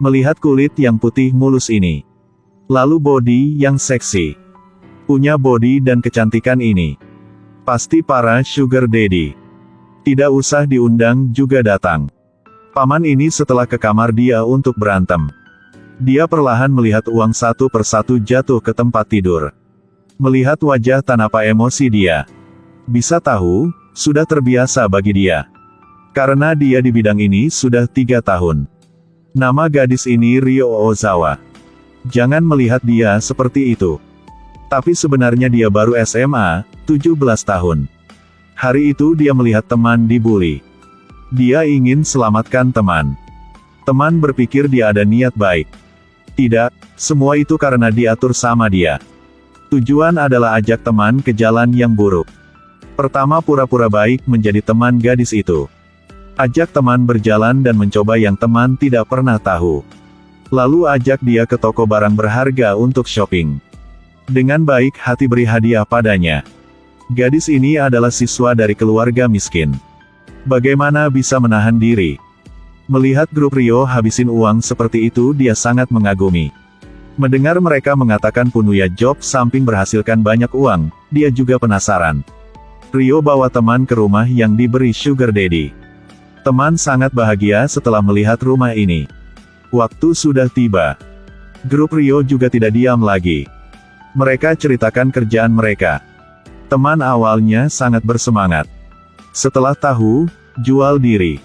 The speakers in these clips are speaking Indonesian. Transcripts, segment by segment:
Melihat kulit yang putih mulus ini. Lalu bodi yang seksi. Punya bodi dan kecantikan ini. Pasti para sugar daddy. Tidak usah diundang juga datang. Paman ini setelah ke kamar dia untuk berantem. Dia perlahan melihat uang satu persatu jatuh ke tempat tidur. Melihat wajah tanpa emosi dia. Bisa tahu, sudah terbiasa bagi dia. Karena dia di bidang ini sudah 3 tahun. Nama gadis ini Ryo Ozawa. Jangan melihat dia seperti itu. Tapi sebenarnya dia baru SMA, 17 tahun. Hari itu dia melihat teman dibully. Dia ingin selamatkan teman. Teman berpikir dia ada niat baik. Tidak, semua itu karena diatur sama dia. Tujuan adalah ajak teman ke jalan yang buruk. Pertama pura-pura baik menjadi teman gadis itu. Ajak teman berjalan dan mencoba yang teman tidak pernah tahu. Lalu ajak dia ke toko barang berharga untuk shopping. Dengan baik hati beri hadiah padanya. Gadis ini adalah siswa dari keluarga miskin. Bagaimana bisa menahan diri? Melihat grup Ryo habisin uang seperti itu dia sangat mengagumi. Mendengar mereka mengatakan punya job samping berhasilkan banyak uang, dia juga penasaran. Ryo bawa teman ke rumah yang diberi sugar daddy. Teman sangat bahagia setelah melihat rumah ini. Waktu sudah tiba. Grup Ryo juga tidak diam lagi. Mereka ceritakan kerjaan mereka. Teman awalnya sangat bersemangat. Setelah tahu, jual diri.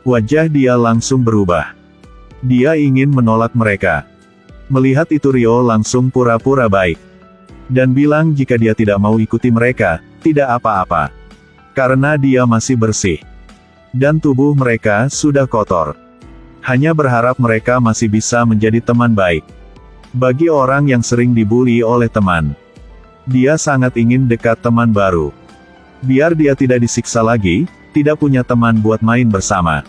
Wajah dia langsung berubah. Dia ingin menolak mereka. Melihat itu Ryo langsung pura-pura baik. Dan bilang jika dia tidak mau ikuti mereka, tidak apa-apa. Karena dia masih bersih. Dan tubuh mereka sudah kotor. Hanya berharap mereka masih bisa menjadi teman baik. Bagi orang yang sering dibully oleh teman. Dia sangat ingin dekat teman baru. Biar dia tidak disiksa lagi, tidak punya teman buat main bersama.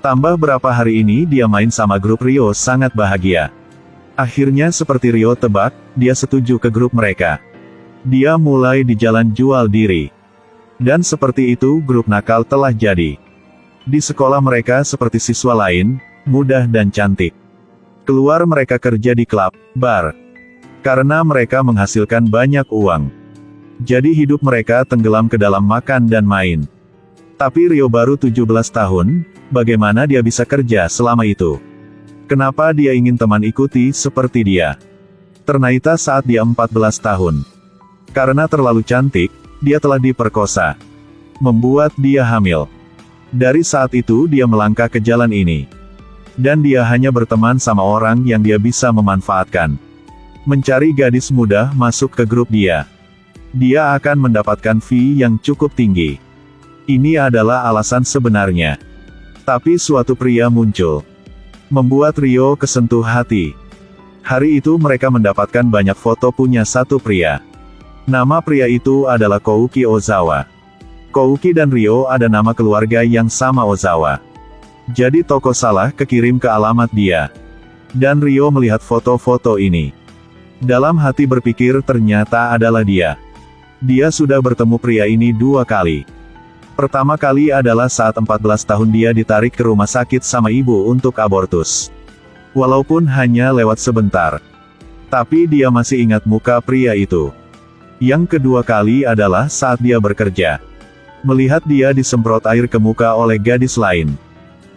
Tambah berapa hari ini dia main sama grup Ryo sangat bahagia. Akhirnya seperti Ryo tebak, dia setuju ke grup mereka. Dia mulai di jalan jual diri. Dan seperti itu grup nakal telah jadi. Di sekolah mereka seperti siswa lain, mudah dan cantik. Keluar mereka kerja di klub, bar. Karena mereka menghasilkan banyak uang. Jadi hidup mereka tenggelam ke dalam makan dan main. Tapi Ryo baru 17 tahun, bagaimana dia bisa kerja selama itu? Kenapa dia ingin teman ikuti seperti dia? Ternyata saat dia 14 tahun. Karena terlalu cantik, dia telah diperkosa. Membuat dia hamil. Dari saat itu dia melangkah ke jalan ini. Dan dia hanya berteman sama orang yang dia bisa memanfaatkan. Mencari gadis muda masuk ke grup dia. Dia akan mendapatkan fee yang cukup tinggi. Ini adalah alasan sebenarnya. Tapi suatu pria muncul. Membuat Ryo kesentuh hati. Hari itu mereka mendapatkan banyak foto punya satu pria. Nama pria itu adalah Kouki Ozawa. Kouki dan Ryo ada nama keluarga yang sama Ozawa. Jadi toko salah kekirim ke alamat dia. Dan Ryo melihat foto-foto ini. Dalam hati berpikir ternyata adalah dia. Dia sudah bertemu pria ini 2 kali. Pertama kali adalah saat 14 tahun dia ditarik ke rumah sakit sama ibu untuk abortus. Walaupun hanya lewat sebentar. Tapi dia masih ingat muka pria itu. Yang kedua kali adalah saat dia bekerja. Melihat dia disemprot air ke muka oleh gadis lain.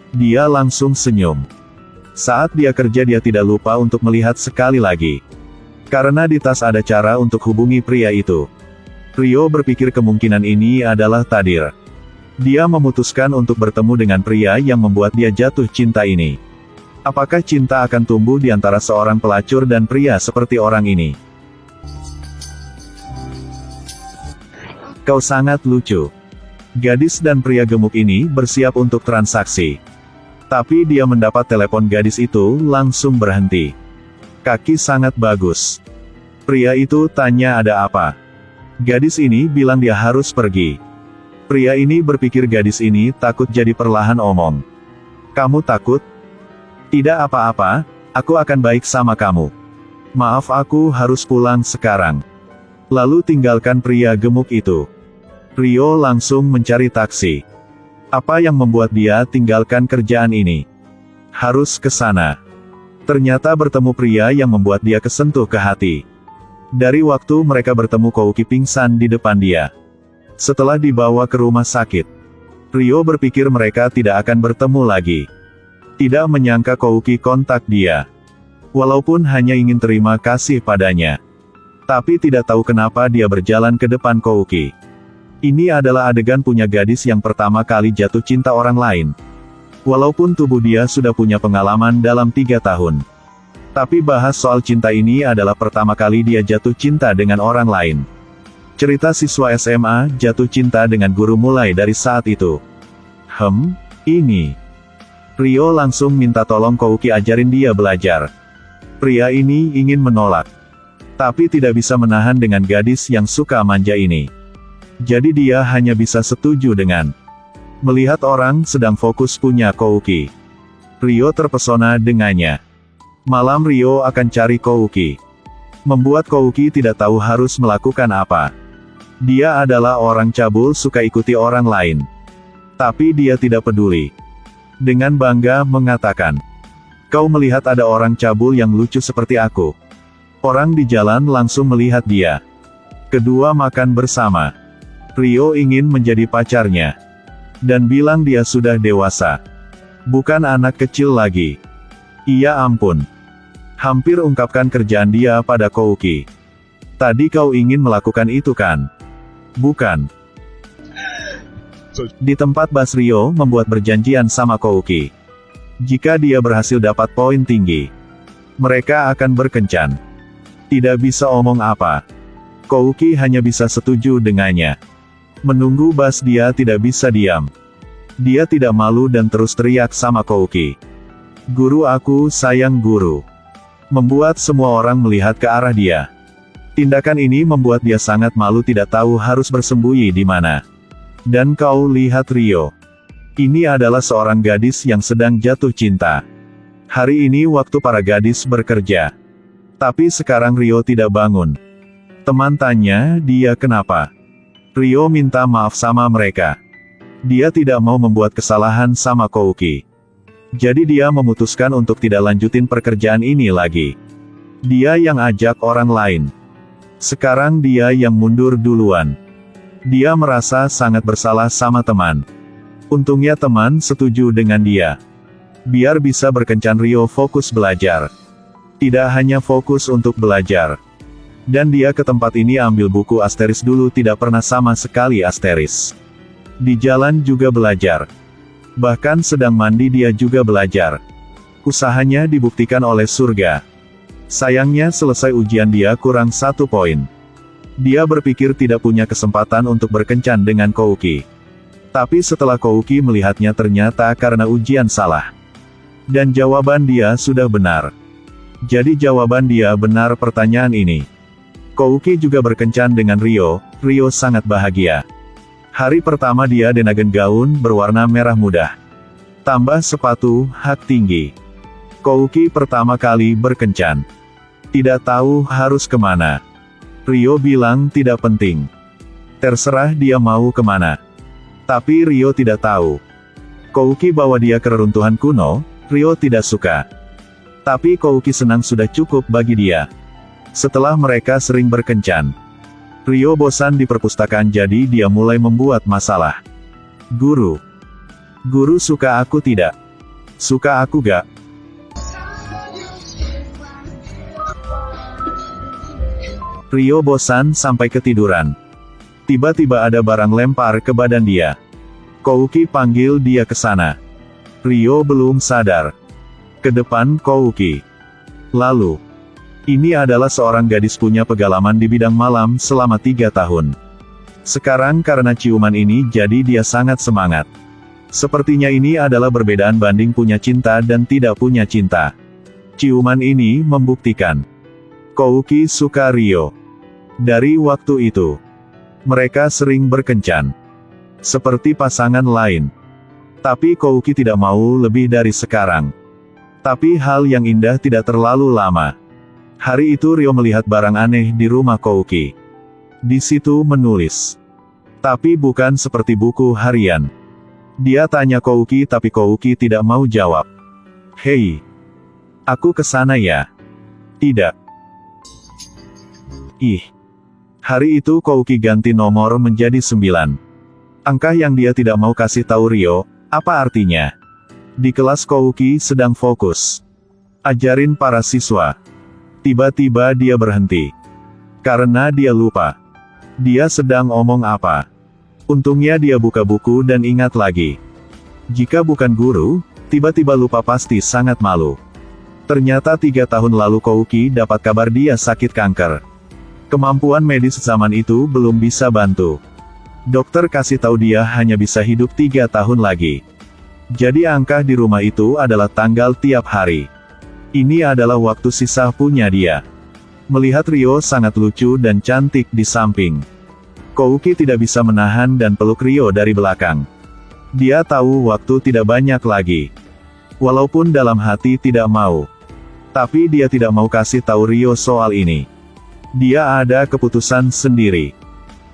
Dia langsung senyum. Saat dia kerja dia tidak lupa untuk melihat sekali lagi. Karena di tas ada cara untuk hubungi pria itu. Ryo berpikir kemungkinan ini adalah takdir. Dia memutuskan untuk bertemu dengan pria yang membuat dia jatuh cinta ini. Apakah cinta akan tumbuh di antara seorang pelacur dan pria seperti orang ini? Kau sangat lucu. Gadis dan pria gemuk ini bersiap untuk transaksi. Tapi dia mendapat telepon gadis itu langsung berhenti. Kaki sangat bagus. Pria itu tanya ada apa. Gadis ini bilang dia harus pergi. Pria ini berpikir gadis ini takut jadi perlahan omong. Kamu takut? Tidak apa-apa, aku akan baik sama kamu. Maaf aku harus pulang sekarang. Lalu tinggalkan pria gemuk itu. Ryo langsung mencari taksi. Apa yang membuat dia tinggalkan kerjaan ini? Harus ke sana. Ternyata bertemu pria yang membuat dia kesentuh ke hati. Dari waktu mereka bertemu Kouki pingsan di depan dia. Setelah dibawa ke rumah sakit, Ryo berpikir mereka tidak akan bertemu lagi. Tidak menyangka Kouki kontak dia. Walaupun hanya ingin terima kasih padanya. Tapi tidak tahu kenapa dia berjalan ke depan Kouki. Ini adalah adegan punya gadis yang pertama kali jatuh cinta orang lain. Walaupun tubuh dia sudah punya pengalaman dalam 3 tahun. Tapi bahas soal cinta ini adalah pertama kali dia jatuh cinta dengan orang lain. Cerita siswa SMA jatuh cinta dengan guru mulai dari saat itu. Ini. Ryo langsung minta tolong Kouki ajarin dia belajar. Pria ini ingin menolak. Tapi tidak bisa menahan dengan gadis yang suka manja ini. Jadi dia hanya bisa setuju dengan melihat orang sedang fokus punya Kouki. Ryo terpesona dengannya. Malam Ryo akan cari Kouki. Membuat Kouki tidak tahu harus melakukan apa. Dia adalah orang cabul suka ikuti orang lain. Tapi dia tidak peduli. Dengan bangga mengatakan, "Kau melihat ada orang cabul yang lucu seperti aku?" Orang di jalan langsung melihat dia. Kedua makan bersama. Ryo ingin menjadi pacarnya. Dan bilang dia sudah dewasa. Bukan anak kecil lagi. Iya ampun. Hampir ungkapkan kerjaan dia pada Kouki. Tadi kau ingin melakukan itu kan? Bukan. Di tempat Bas Ryo membuat berjanjian sama Kouki. Jika dia berhasil dapat poin tinggi, mereka akan berkencan. Tidak bisa omong apa. Kouki hanya bisa setuju dengannya. Menunggu Bas dia tidak bisa diam. Dia tidak malu dan terus teriak sama Kouki. "Guru aku sayang guru." Membuat semua orang melihat ke arah dia. Tindakan ini membuat dia sangat malu tidak tahu harus bersembunyi di mana. Dan kau lihat Ryo. Ini adalah seorang gadis yang sedang jatuh cinta. Hari ini waktu para gadis bekerja. Tapi sekarang Ryo tidak bangun. Teman tanya dia kenapa. Ryo minta maaf sama mereka. Dia tidak mau membuat kesalahan sama Kouki. Jadi dia memutuskan untuk tidak lanjutin pekerjaan ini lagi. Dia yang ajak orang lain. Sekarang dia yang mundur duluan. Dia merasa sangat bersalah sama teman. Untungnya teman setuju dengan dia. Biar bisa berkencan Ryo fokus belajar. Tidak hanya fokus untuk belajar. Dan dia ke tempat ini ambil buku asteris dulu tidak pernah sama sekali asteris. Di jalan juga belajar. Bahkan sedang mandi dia juga belajar. Usahanya dibuktikan oleh surga. Sayangnya selesai ujian dia kurang 1 poin. Dia berpikir tidak punya kesempatan untuk berkencan dengan Kouki. Tapi setelah Kouki melihatnya ternyata karena ujian salah. Dan jawaban dia sudah benar. Jadi jawaban dia benar pertanyaan ini. Kouki juga berkencan dengan Ryo. Ryo sangat bahagia. Hari pertama dia denagen gaun berwarna merah muda. Tambah sepatu hak tinggi. Kouki pertama kali berkencan. Tidak tahu harus kemana. Ryo bilang tidak penting. Terserah dia mau kemana. Tapi Ryo tidak tahu. Kouki bawa dia ke reruntuhan kuno. Ryo tidak suka. Tapi Kouki senang sudah cukup bagi dia. Setelah mereka sering berkencan, Ryo bosan di perpustakaan jadi dia mulai membuat masalah. Guru suka aku tidak? Suka aku gak? Ryo bosan sampai ketiduran. Tiba-tiba ada barang lempar ke badan dia. Kouki panggil dia ke sana. Ryo belum sadar. Ke depan Kouki. Lalu, ini adalah seorang gadis punya pengalaman di bidang malam selama 3 tahun. Sekarang karena ciuman ini jadi dia sangat semangat. Sepertinya ini adalah perbedaan banding punya cinta dan tidak punya cinta. Ciuman ini membuktikan Kouki suka Ryo. Dari waktu itu, mereka sering berkencan. Seperti pasangan lain. Tapi Kouki tidak mau lebih dari sekarang. Tapi hal yang indah tidak terlalu lama. Hari itu Ryo melihat barang aneh di rumah Kouki. Di situ menulis. Tapi bukan seperti buku harian. Dia tanya Kouki tapi Kouki tidak mau jawab. Hei. Aku ke sana ya. Tidak. Ih. Hari itu Kouki ganti nomor menjadi 9. Angka yang dia tidak mau kasih tahu Ryo, apa artinya? Di kelas Kouki sedang fokus ajarin para siswa. Tiba-tiba dia berhenti. Karena dia lupa. Dia sedang omong apa. Untungnya dia buka buku dan ingat lagi. Jika bukan guru, tiba-tiba lupa pasti sangat malu. Ternyata 3 tahun lalu Kouki dapat kabar dia sakit kanker. Kemampuan medis zaman itu belum bisa bantu. Dokter kasih tahu dia hanya bisa hidup 3 tahun lagi. Jadi angka di rumah itu adalah tanggal tiap hari. Ini adalah waktu sisa punya dia. Melihat Ryo sangat lucu dan cantik di samping. Kouki tidak bisa menahan dan peluk Ryo dari belakang. Dia tahu waktu tidak banyak lagi. Walaupun dalam hati tidak mau. Tapi dia tidak mau kasih tahu Ryo soal ini. Dia ada keputusan sendiri.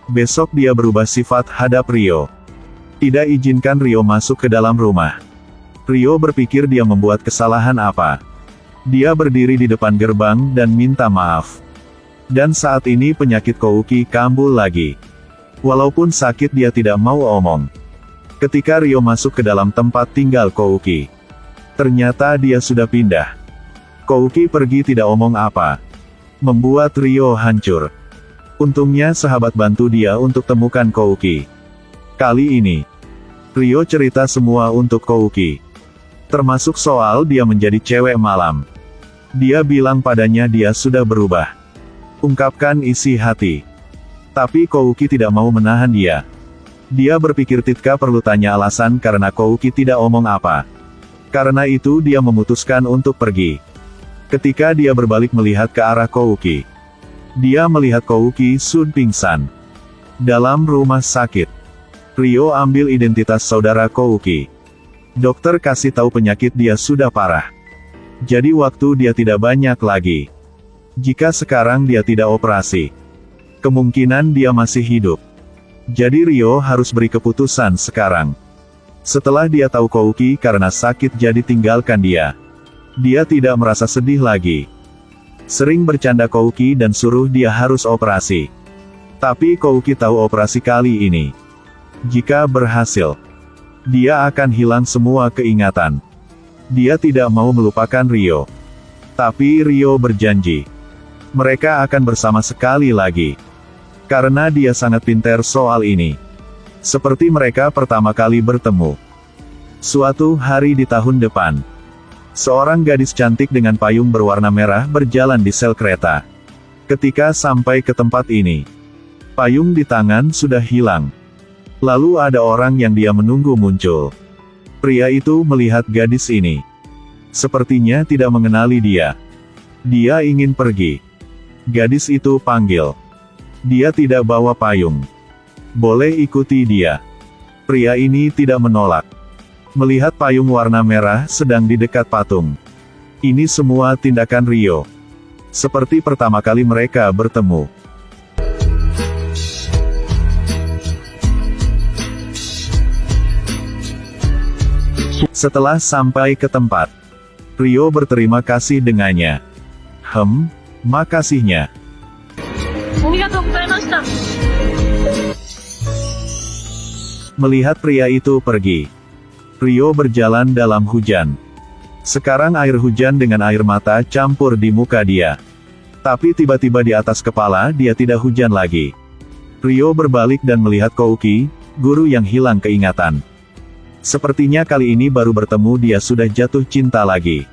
Besok dia berubah sifat hadap Ryo. Tidak izinkan Ryo masuk ke dalam rumah. Ryo berpikir dia membuat kesalahan apa. Dia berdiri di depan gerbang dan minta maaf. Dan saat ini penyakit Kouki kambuh lagi. Walaupun sakit dia tidak mau omong. Ketika Ryo masuk ke dalam tempat tinggal Kouki, ternyata dia sudah pindah. Kouki pergi tidak omong apa. Membuat Ryo hancur. Untungnya sahabat bantu dia untuk temukan Kouki. Kali ini, Ryo cerita semua untuk Kouki. Termasuk soal dia menjadi cewek malam. Dia bilang padanya dia sudah berubah. Ungkapkan isi hati. Tapi Kouki tidak mau menahan dia. Dia berpikir Titka perlu tanya alasan karena Kouki tidak omong apa. Karena itu dia memutuskan untuk pergi. Ketika dia berbalik melihat ke arah Kouki, dia melihat Kouki sudah pingsan. Dalam rumah sakit, Ryo ambil identitas saudara Kouki. Dokter kasih tahu penyakit dia sudah parah. Jadi waktu dia tidak banyak lagi. Jika sekarang dia tidak operasi, kemungkinan dia masih hidup. Jadi Ryo harus beri keputusan sekarang. Setelah dia tahu Kouki karena sakit jadi tinggalkan dia. Dia tidak merasa sedih lagi. Sering bercanda Kouki dan suruh dia harus operasi. Tapi Kouki tahu operasi kali ini, jika berhasil, dia akan hilang semua keingatan. Dia tidak mau melupakan Ryo. Tapi Ryo berjanji, mereka akan bersama sekali lagi. Karena dia sangat pintar soal ini. Seperti mereka pertama kali bertemu. Suatu hari di tahun depan, seorang gadis cantik dengan payung berwarna merah berjalan di sel kereta. Ketika sampai ke tempat ini, payung di tangan sudah hilang. Lalu ada orang yang dia menunggu muncul. Pria itu melihat gadis ini. Sepertinya tidak mengenali dia. Dia ingin pergi. Gadis itu panggil. Dia tidak bawa payung. Boleh ikuti dia. Pria ini tidak menolak. Melihat payung warna merah sedang di dekat patung. Ini semua tindakan Ryo. Seperti pertama kali mereka bertemu. Setelah sampai ke tempat, Ryo berterima kasih dengannya. Makasihnya. Melihat pria itu pergi, Ryo berjalan dalam hujan. Sekarang air hujan dengan air mata campur di muka dia. Tapi tiba-tiba di atas kepala dia tidak hujan lagi. Ryo berbalik dan melihat Kouki, guru yang hilang keingatan. Sepertinya kali ini baru bertemu dia sudah jatuh cinta lagi.